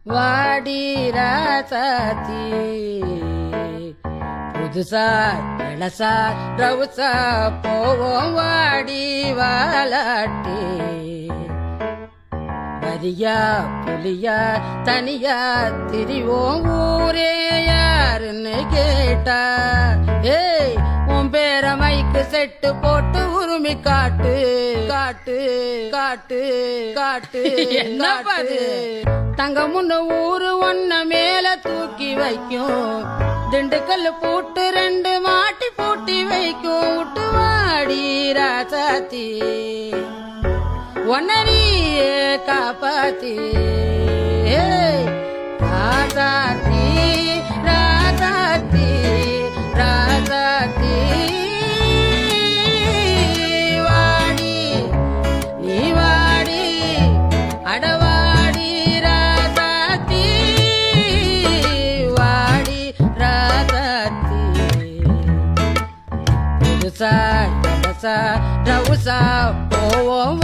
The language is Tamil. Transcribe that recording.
வாடி ராசாத்தி புதுசா இளசா ரவுசா போவோம் வாடி வாலாட்டி வரியா புலியா தனியா திரிவோம் ஊரே யாருன்னு கேட்டா ஏய் உன் பேர மைக்கு செட்டு போட்டு உரிமை காட்டு காட்டு காட்டு காட்டு என்ன பாரு தங்க முன்ன ஊரு ஒன்ன மேல தூக்கி வைக்கும் திண்டுக்கல் பூட்டு ரெண்டு மாட்டி பூட்டி வைக்கும் விட்டு வாடி ராசாத்தி ஒன்னரியே காப்பாத்தி ராசாத்தி ராசாத்தி ராசாத்தி வாடி நீ வாடி அடவாடி ராசாத்தி வாடி ராசாத்தி புதுசா ரவுசா போவோம்